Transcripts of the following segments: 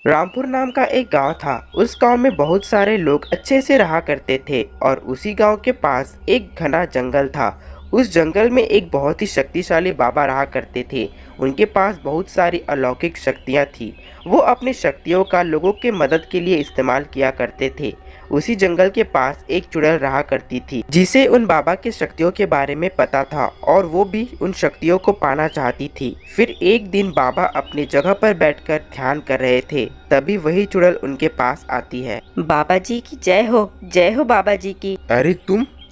रामपुर नाम का एक गांव था। उस गांव में बहुत सारे लोग अच्छे से रहा करते थे और उसी गांव के पास एक घना जंगल था। उस जंगल में एक बहुत ही शक्तिशाली बाबा रहा करते थे। उनके पास बहुत सारी अलौकिक शक्तियां थी। वो अपनी शक्तियों का लोगों के मदद के लिए इस्तेमाल किया करते थे। उसी जंगल के पास एक चुड़ैल रहा करती थी जिसे उन बाबा की शक्तियों के बारे में पता था और वो भी उन शक्तियों को पाना चाहती थी। फिर एक दिन बाबा अपनी जगह पर बैठकर ध्यान कर रहे थे, तभी वही चुड़ैल उनके पास आती है। बाबा जी की जय हो बाबा जी की। अरे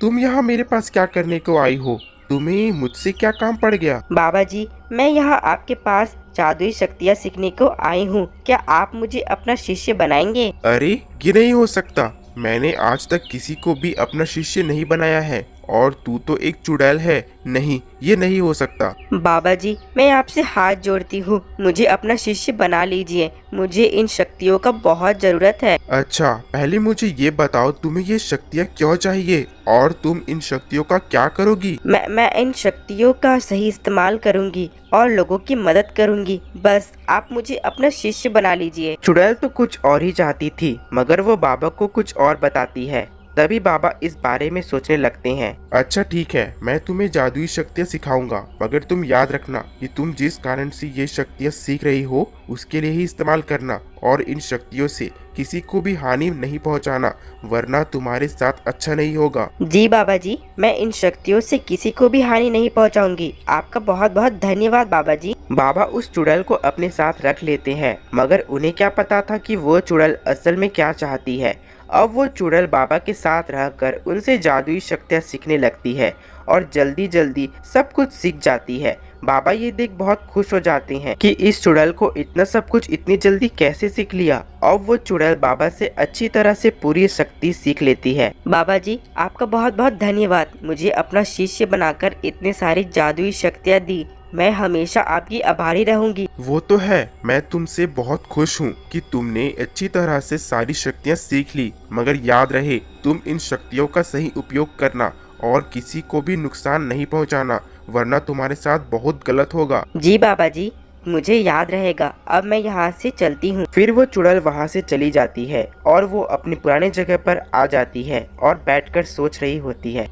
तुम यहाँ मेरे पास क्या करने को आई हो? तुम्हें मुझसे क्या काम पड़ गया? बाबा जी, मैं यहाँ आपके पास जादुई शक्तियाँ सीखने को आई हूँ। क्या आप मुझे अपना शिष्य बनाएंगे? अरे ये नहीं हो सकता। मैंने आज तक किसी को भी अपना शिष्य नहीं बनाया है और तू तो एक चुड़ैल है। नहीं, ये नहीं हो सकता। बाबा जी, मैं आपसे हाथ जोड़ती हूँ, मुझे अपना शिष्य बना लीजिए। मुझे इन शक्तियों का बहुत जरूरत है। अच्छा, पहले मुझे ये बताओ तुम्हें ये शक्तियाँ क्यों चाहिए और तुम इन शक्तियों का क्या करोगी? मैं इन शक्तियों का सही इस्तेमाल करूँगी और लोगों की मदद करूँगी। बस आप मुझे अपना शिष्य बना लीजिए। चुड़ैल तो कुछ और ही चाहती थी, मगर वो बाबा को कुछ और बताती है। तभी बाबा इस बारे में सोचने लगते हैं। अच्छा ठीक है, मैं तुम्हें जादुई शक्तियाँ सिखाऊंगा, मगर तुम याद रखना कि तुम जिस कारण से ये शक्तियाँ सीख रही हो उसके लिए ही इस्तेमाल करना और इन शक्तियों से किसी को भी हानि नहीं पहुंचाना, वरना तुम्हारे साथ अच्छा नहीं होगा। जी बाबा जी, मैं इन शक्तियों से किसी को भी हानि नहीं पहुंचाऊंगी। आपका बहुत बहुत धन्यवाद बाबा जी। बाबा उस चुड़ैल को अपने साथ रख लेते हैं, मगर उन्हें क्या पता था कि वो चुड़ैल असल में क्या चाहती है। अब वो चुड़ैल बाबा के साथ रहकर उनसे जादुई शक्तियाँ सीखने लगती है और जल्दी जल्दी सब कुछ सीख जाती है। बाबा ये देख बहुत खुश हो जाते हैं कि इस चुड़ैल को इतना सब कुछ इतनी जल्दी कैसे सीख लिया। अब वो चुड़ैल बाबा से अच्छी तरह से पूरी शक्ति सीख लेती है। बाबा जी, आपका बहुत बहुत धन्यवाद, मुझे अपना शिष्य बनाकर इतनी सारी जादुई शक्तियाँ दी। मैं हमेशा आपकी आभारी रहूंगी। वो तो है, मैं तुमसे बहुत खुश हूँ कि तुमने अच्छी तरह से सारी शक्तियाँ सीख ली, मगर याद रहे तुम इन शक्तियों का सही उपयोग करना और किसी को भी नुकसान नहीं पहुँचाना, वरना तुम्हारे साथ बहुत गलत होगा। जी बाबा जी, मुझे याद रहेगा। अब मैं यहाँ से चलती हूँ। फिर वो चुड़ैल वहाँ से चली जाती है और वो अपनी पुरानी जगह पर आ जाती है और बैठकर सोच रही होती है।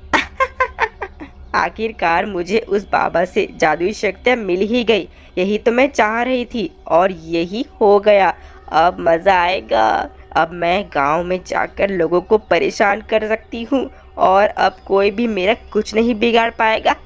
आखिरकार मुझे उस बाबा से जादुई शक्तियाँ मिल ही गई। यही तो मैं चाह रही थी और यही हो गया। अब मज़ा आएगा। अब मैं गांव में जाकर लोगों को परेशान कर सकती हूँ और अब कोई भी मेरा कुछ नहीं बिगाड़ पाएगा।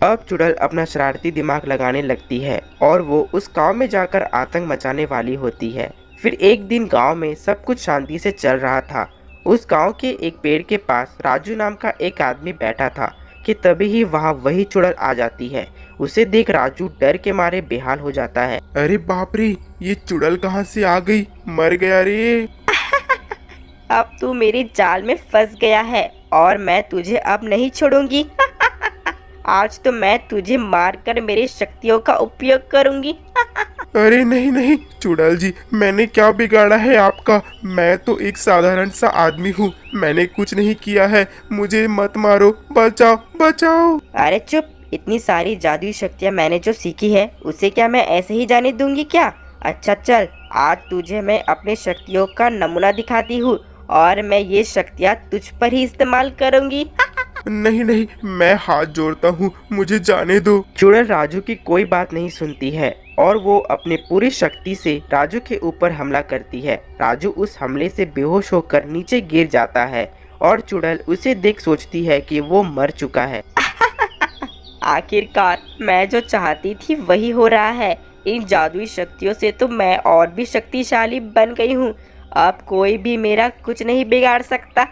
अब चुड़ैल अपना शरारती दिमाग लगाने लगती है और वो उस गांव में जाकर आतंक मचाने वाली होती है। फिर एक दिन गांव में सब कुछ शांति से चल रहा था। उस गांव के एक पेड़ के पास राजू नाम का एक आदमी बैठा था कि तभी ही वहाँ वही चुड़ैल आ जाती है। उसे देख राजू डर के मारे बेहाल हो जाता है। अरे बाप रे, ये चुड़ैल कहाँ से आ गई? मर गया रे। अब तू मेरी जाल में फंस गया है और मैं तुझे अब नहीं छोड़ूंगी। आज तो मैं तुझे मारकर मेरी शक्तियों का उपयोग करूंगी। अरे नहीं नहीं चुड़ैल जी, मैंने क्या बिगाड़ा है आपका? मैं तो एक साधारण सा आदमी हूँ, मैंने कुछ नहीं किया है। मुझे मत मारो, बचाओ बचाओ। अरे चुप, इतनी सारी जादुई शक्तियाँ मैंने जो सीखी है उसे क्या मैं ऐसे ही जाने दूंगी क्या? अच्छा चल, आज तुझे मैं अपनी शक्तियों का नमूना दिखाती हूँ और मैं ये शक्तियाँ तुझ पर ही इस्तेमाल करूंगी। नहीं नहीं, मैं हाथ जोड़ता हूँ, मुझे जाने दो। चुड़ैल राजू की कोई बात नहीं सुनती है और वो अपनी पूरी शक्ति से राजू के ऊपर हमला करती है। राजू उस हमले से बेहोश होकर नीचे गिर जाता है और चुड़ैल उसे देख सोचती है कि वो मर चुका है। आखिरकार मैं जो चाहती थी वही हो रहा है। इन जादुई शक्तियों से तो मैं और भी शक्तिशाली बन गई हूँ। अब कोई भी मेरा कुछ नहीं बिगाड़ सकता।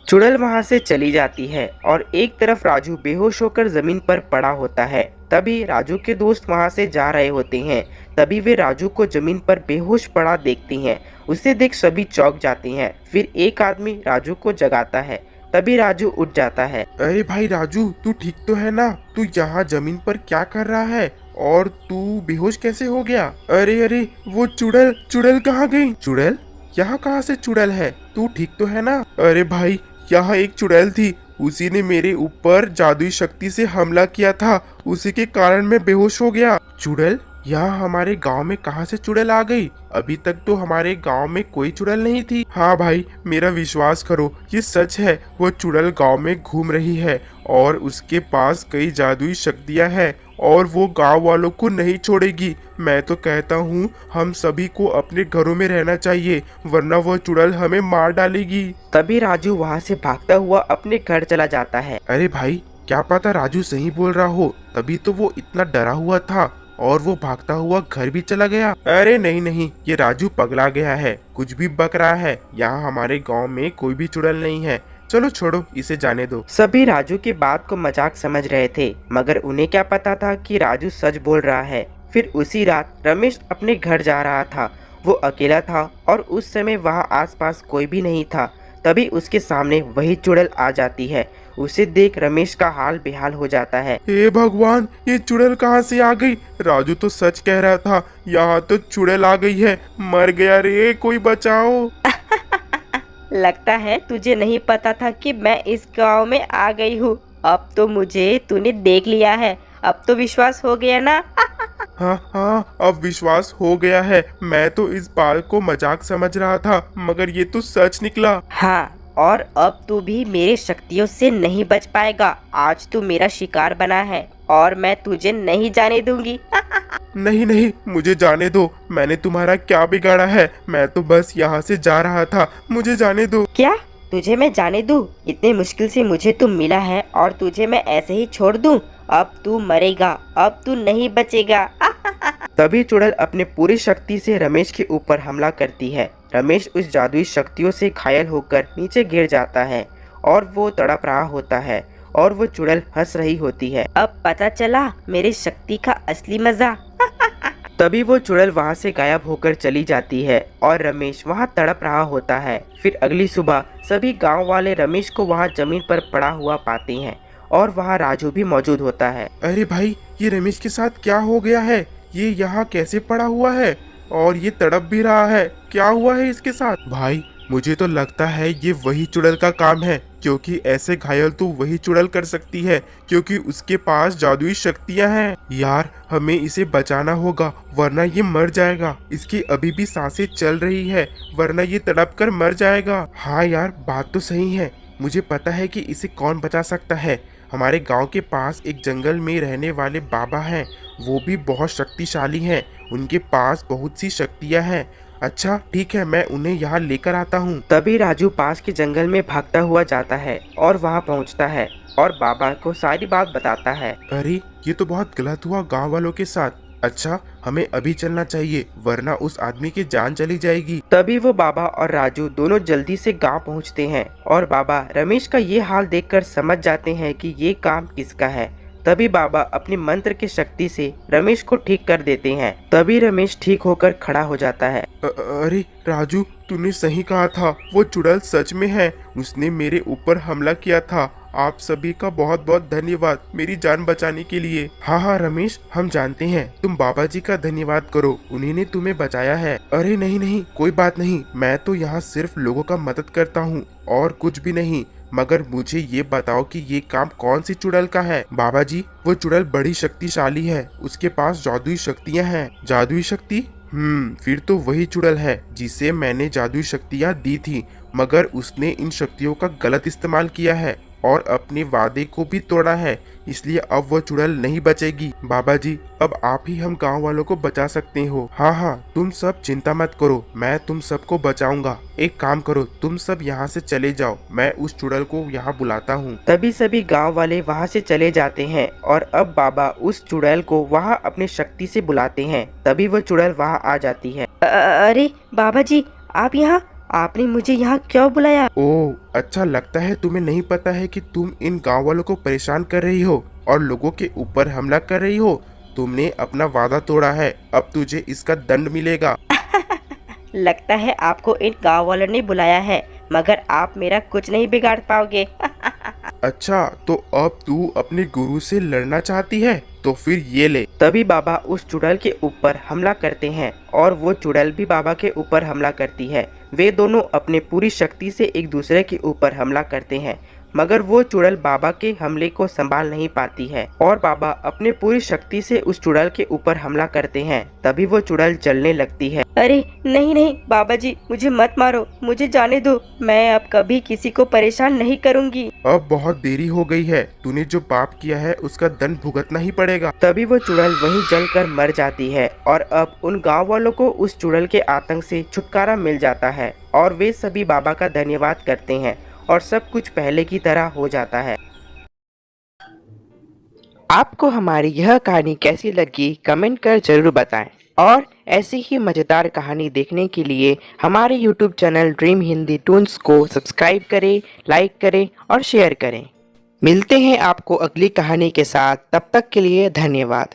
चुड़ैल वहां से चली जाती है और एक तरफ राजू बेहोश होकर जमीन पर पड़ा होता है। तभी राजू के दोस्त वहां से जा रहे होते हैं। तभी वे राजू को जमीन पर बेहोश पड़ा देखते हैं। उसे देख सभी चौंक जाते हैं। फिर एक आदमी राजू को जगाता है। तभी राजू उठ जाता है। अरे भाई राजू, तू ठीक तो है ना? तू यहाँ जमीन पर क्या कर रहा है और तू बेहोश कैसे हो गया? अरे अरे, वो चुड़ैल कहाँ गई? चुड़ैल यहाँ कहाँ से चुड़ैल है? तू ठीक तो है ना? अरे भाई, यहाँ एक चुड़ैल थी उसी ने मेरे ऊपर जादुई शक्ति से हमला किया था, उसी के कारण मैं बेहोश हो गया। चुड़ैल यहाँ हमारे गांव में कहाँ से चुड़ैल आ गई? अभी तक तो हमारे गांव में कोई चुड़ैल नहीं थी। हाँ भाई, मेरा विश्वास करो, ये सच है। वो चुड़ैल गांव में घूम रही है और उसके पास कई जादुई शक्तियां हैं और वो गांव वालों को नहीं छोड़ेगी। मैं तो कहता हूँ हम सभी को अपने घरों में रहना चाहिए, वरना वो चुड़ैल हमें मार डालेगी। तभी राजू वहाँ से भागता हुआ अपने घर चला जाता है। अरे भाई, क्या पता राजू सही बोल रहा हो, तभी तो वो इतना डरा हुआ था और वो भागता हुआ घर भी चला गया। अरे नहीं नहीं, ये राजू पगला गया है, कुछ भी बक रहा है। यहाँ हमारे गांव में कोई भी चुड़ैल नहीं है, चलो छोड़ो, इसे जाने दो। सभी राजू की बात को मजाक समझ रहे थे, मगर उन्हें क्या पता था कि राजू सच बोल रहा है। फिर उसी रात रमेश अपने घर जा रहा था। वो अकेला था और उस समय वहाँ आसपास कोई भी नहीं था। तभी उसके सामने वही चुड़ैल आ जाती है। उसे देख रमेश का हाल बेहाल हो जाता है। हे भगवान, ये चुड़ैल कहाँ से आ गई? राजू तो सच कह रहा था, यहाँ तो चुड़ैल आ गई है। मर गया रे, कोई बचाओ। लगता है तुझे नहीं पता था कि मैं इस गांव में आ गई हूँ। अब तो मुझे तूने देख लिया है, अब तो विश्वास हो गया ना? हाँ हाँ, अब विश्वास हो गया है। मैं तो इस बात को मजाक समझ रहा था, मगर ये तो सच निकला। हाँ, और अब तू भी मेरे शक्तियों से नहीं बच पाएगा। आज तू मेरा शिकार बना है और मैं तुझे नहीं जाने दूंगी। नहीं नहीं, मुझे जाने दो। मैंने तुम्हारा क्या बिगाड़ा है? मैं तो बस यहाँ से जा रहा था, मुझे जाने दो। क्या तुझे मैं जाने दूं? इतने मुश्किल से मुझे तू मिला है और तुझे मैं ऐसे ही छोड़ दूं? अब तू मरेगा, अब तू नहीं बचेगा। तभी चुड़ैल अपने पूरी शक्ति से रमेश के ऊपर हमला करती है। रमेश उस जादुई शक्तियों से घायल होकर नीचे गिर जाता है और वो तड़प रहा होता है और वो चुड़ैल हंस रही होती है। अब पता चला मेरी शक्ति का असली मजा। तभी वो चुड़ैल वहाँ से गायब होकर चली जाती है और रमेश वहाँ तड़प रहा होता है। फिर अगली सुबह सभी गांव वाले रमेश को वहाँ जमीन पर पड़ा हुआ पाते हैं और वहाँ राजू भी मौजूद होता है। अरे भाई, ये रमेश के साथ क्या हो गया है? ये यहाँ कैसे पड़ा हुआ है और ये तड़प भी रहा है? क्या हुआ है इसके साथ? भाई, मुझे तो लगता है ये वही चुड़ैल का काम है, क्योंकि ऐसे घायल तो वही चुड़ैल कर सकती है, क्योंकि उसके पास जादुई शक्तियां हैं। यार, हमें इसे बचाना होगा, वरना ये मर जाएगा। इसकी अभी भी सांसें चल रही है, वरना ये तड़प कर मर जाएगा। हाँ यार, बात तो सही है। मुझे पता है कि इसे कौन बचा सकता है। हमारे गांव के पास एक जंगल में रहने वाले बाबा हैं, वो भी बहुत शक्तिशाली हैं। उनके पास बहुत सी शक्तियां हैं। अच्छा ठीक है, मैं उन्हें यहाँ लेकर आता हूँ। तभी राजू पास के जंगल में भागता हुआ जाता है और वहाँ पहुँचता है और बाबा को सारी बात बताता है। अरे, ये तो बहुत गलत हुआ गांव वालों के साथ। अच्छा, हमें अभी चलना चाहिए, वरना उस आदमी की जान चली जाएगी। तभी वो बाबा और राजू दोनों जल्दी से गांव पहुंचते हैं और बाबा रमेश का ये हाल देखकर समझ जाते हैं कि ये काम किसका है। तभी बाबा अपनी मंत्र की शक्ति से रमेश को ठीक कर देते हैं। तभी रमेश ठीक होकर खड़ा हो जाता है। अरे राजू, तूने सही कहा था, वो चुड़ैल सच में है। उसने मेरे ऊपर हमला किया था। आप सभी का बहुत बहुत धन्यवाद मेरी जान बचाने के लिए। हाँ हाँ रमेश, हम जानते हैं, तुम बाबा जी का धन्यवाद करो, उन्हीं ने तुम्हें बचाया है। अरे नहीं नहीं, कोई बात नहीं, मैं तो यहाँ सिर्फ लोगों का मदद करता हूँ और कुछ भी नहीं। मगर मुझे ये बताओ कि ये काम कौन सी चुड़ैल का है? बाबा जी, वो चुड़ैल बड़ी शक्तिशाली है, उसके पास जादुई शक्तियाँ हैं। जादुई शक्ति? फिर तो वही चुड़ैल है जिसे मैंने जादुई शक्तियाँ दी थी, मगर उसने इन शक्तियों का गलत इस्तेमाल किया है और अपने वादे को भी तोड़ा है, इसलिए अब वो चुड़ैल नहीं बचेगी। बाबा जी, अब आप ही हम गांव वालों को बचा सकते हो। हाँ हाँ, तुम सब चिंता मत करो, मैं तुम सबको बचाऊंगा। एक काम करो, तुम सब यहाँ से चले जाओ, मैं उस चुड़ैल को यहाँ बुलाता हूँ। तभी सभी गांव वाले वहाँ से चले जाते हैं और अब बाबा उस चुड़ैल को वहाँ अपनी शक्ति से बुलाते हैं। तभी वो चुड़ैल वहाँ आ जाती है। अरे बाबा जी, आप यहाँ? आपने मुझे यहाँ क्यों बुलाया? ओह, अच्छा, लगता है तुम्हें नहीं पता है कि तुम इन गांव वालों को परेशान कर रही हो और लोगों के ऊपर हमला कर रही हो। तुमने अपना वादा तोड़ा है, अब तुझे इसका दंड मिलेगा। लगता है आपको इन गांव वालों ने बुलाया है, मगर आप मेरा कुछ नहीं बिगाड़ पाओगे। अच्छा, तो अब तू अपने गुरु से लड़ना चाहती है, तो फिर ये ले। तभी बाबा उस चुड़ैल के ऊपर हमला करते हैं और वो चुड़ैल भी बाबा के ऊपर हमला करती है। वे दोनों अपने पूरी शक्ति से एक दूसरे के ऊपर हमला करते हैं, मगर वो चुड़ैल बाबा के हमले को संभाल नहीं पाती है और बाबा अपने पूरी शक्ति से उस चुड़ैल के ऊपर हमला करते हैं। तभी वो चुड़ैल जलने लगती है। अरे नहीं नहीं बाबा जी, मुझे मत मारो, मुझे जाने दो। मैं अब कभी किसी को परेशान नहीं करूंगी। अब बहुत देरी हो गई है, तूने जो पाप किया है उसका दंड भुगतना ही पड़ेगा। तभी वो चुड़ैल वहीं जलकर मर जाती है और अब उन गांव वालों को उस चुड़ैल के आतंक से छुटकारा मिल जाता है और वे सभी बाबा का धन्यवाद करते हैं और सब कुछ पहले की तरह हो जाता है। आपको हमारी यह कहानी कैसी लगी कमेंट कर जरूर बताएं और ऐसी ही मज़ेदार कहानी देखने के लिए हमारे YouTube channel dream Hindi Toons को सब्सक्राइब करें, लाइक करें और शेयर करें। मिलते हैं आपको अगली कहानी के साथ, तब तक के लिए धन्यवाद।